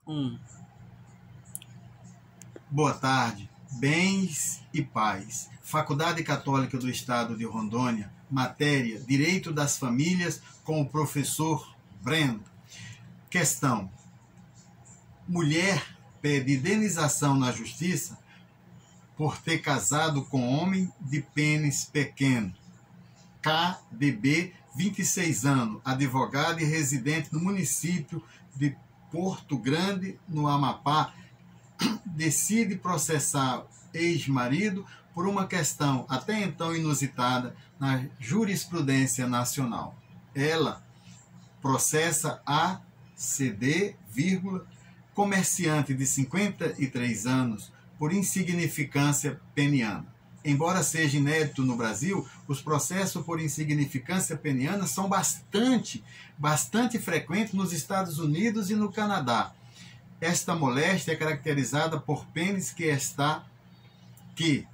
Um. Boa tarde, bens e paz. Faculdade Católica do Estado de Rondônia, matéria Direito das Famílias, com o professor Breno. Questão: mulher pede indenização na justiça por ter casado com homem de pênis pequeno. KDB, 26 anos, advogada e residente no município de Porto Grande, no Amapá, decide processar ex-marido por uma questão até então inusitada na jurisprudência nacional. Ela processa a CD, comerciante de 53 anos, por insignificância peniana. Embora seja inédito no Brasil, os processos por insignificância peniana são bastante frequentes nos Estados Unidos e no Canadá. Esta moléstia é caracterizada por pênis que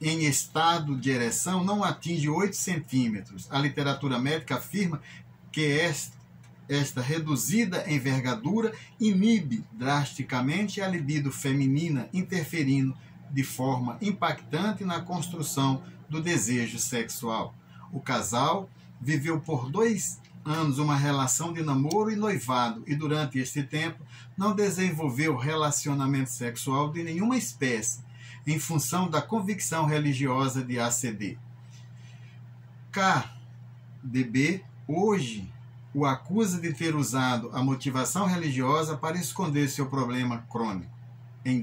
em estado de ereção não atinge 8 centímetros. A literatura médica afirma que esta reduzida envergadura inibe drasticamente a libido feminina, interferindo de forma impactante na construção do desejo sexual. O casal viveu por 2 anos uma relação de namoro e noivado e durante este tempo não desenvolveu relacionamento sexual de nenhuma espécie, em função da convicção religiosa de ACD. KDB hoje o acusa de ter usado a motivação religiosa para esconder seu problema crônico. Em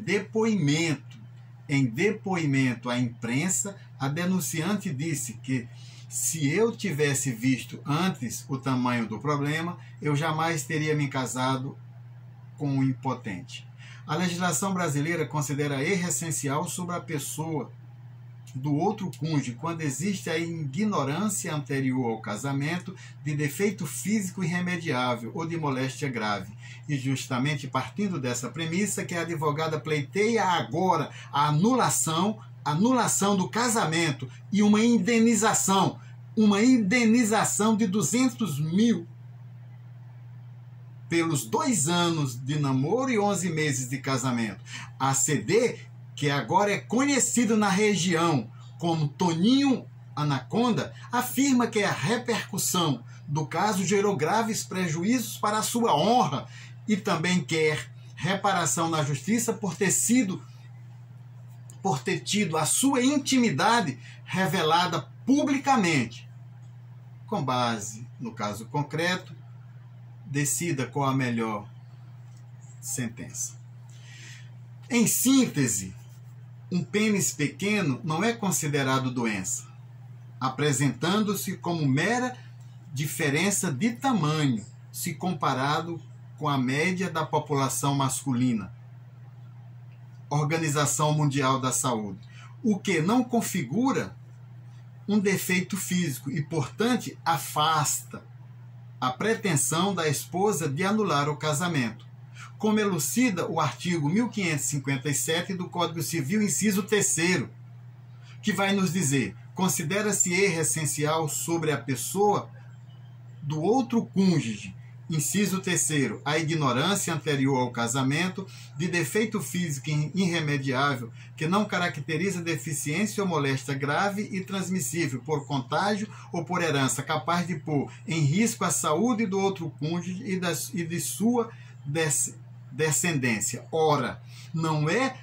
depoimento à imprensa, a denunciante disse que se eu tivesse visto antes o tamanho do problema, eu jamais teria me casado com um impotente. A legislação brasileira considera erro essencial sobre a pessoa do outro cônjuge quando existe a ignorância anterior ao casamento de defeito físico irremediável ou de moléstia grave. E justamente partindo dessa premissa que a advogada pleiteia agora a anulação do casamento e uma indenização de 200 mil pelos 2 anos de namoro e 11 meses de casamento. A CD, que agora é conhecido na região como Toninho Anaconda, afirma que a repercussão do caso gerou graves prejuízos para a sua honra e também quer reparação na justiça por ter tido a sua intimidade revelada publicamente. Com base no caso concreto, decida qual a melhor sentença. Em síntese, um pênis pequeno não é considerado doença, apresentando-se como mera diferença de tamanho, se comparado com a média da população masculina. Organização Mundial da Saúde, o que não configura um defeito físico e, portanto, afasta a pretensão da esposa de anular o casamento, como elucida o artigo 1557 do Código Civil, inciso 3º, que vai nos dizer: considera-se erro essencial sobre a pessoa do outro cônjuge, inciso 3º, a ignorância anterior ao casamento de defeito físico irremediável que não caracteriza deficiência ou moléstia grave e transmissível por contágio ou por herança, capaz de pôr em risco a saúde do outro cônjuge e de sua descendência. Ora, não é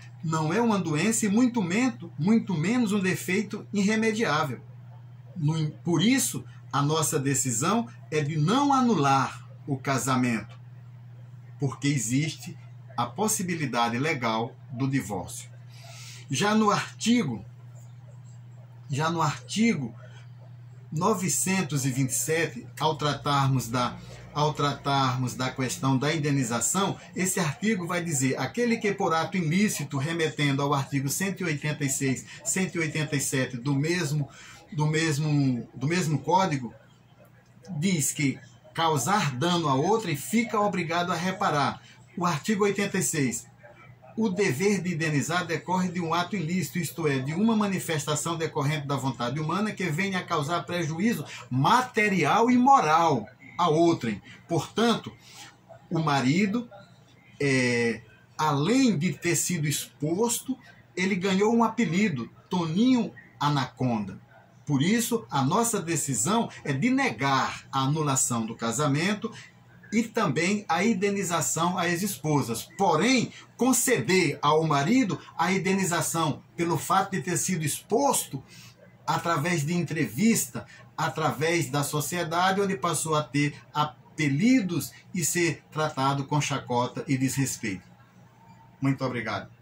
uma doença e muito menos um defeito irremediável. Por isso, a nossa decisão é de não anular o casamento, porque existe a possibilidade legal do divórcio. Já no artigo 927, ao tratarmos da questão da indenização, esse artigo vai dizer: aquele que por ato ilícito, remetendo ao artigo 186, 187 do mesmo código, diz que causar dano a outra e fica obrigado a reparar. O artigo 86. O dever de indenizar decorre de um ato ilícito, isto é, de uma manifestação decorrente da vontade humana que venha a causar prejuízo material e moral a outrem. Portanto, o marido além de ter sido exposto, ele ganhou um apelido, Toninho Anaconda. Por isso, a nossa decisão é de negar a anulação do casamento e também a indenização às esposas. Porém, conceder ao marido a indenização pelo fato de ter sido exposto através de entrevista, através da sociedade, onde passou a ter apelidos e ser tratado com chacota e desrespeito. Muito obrigado.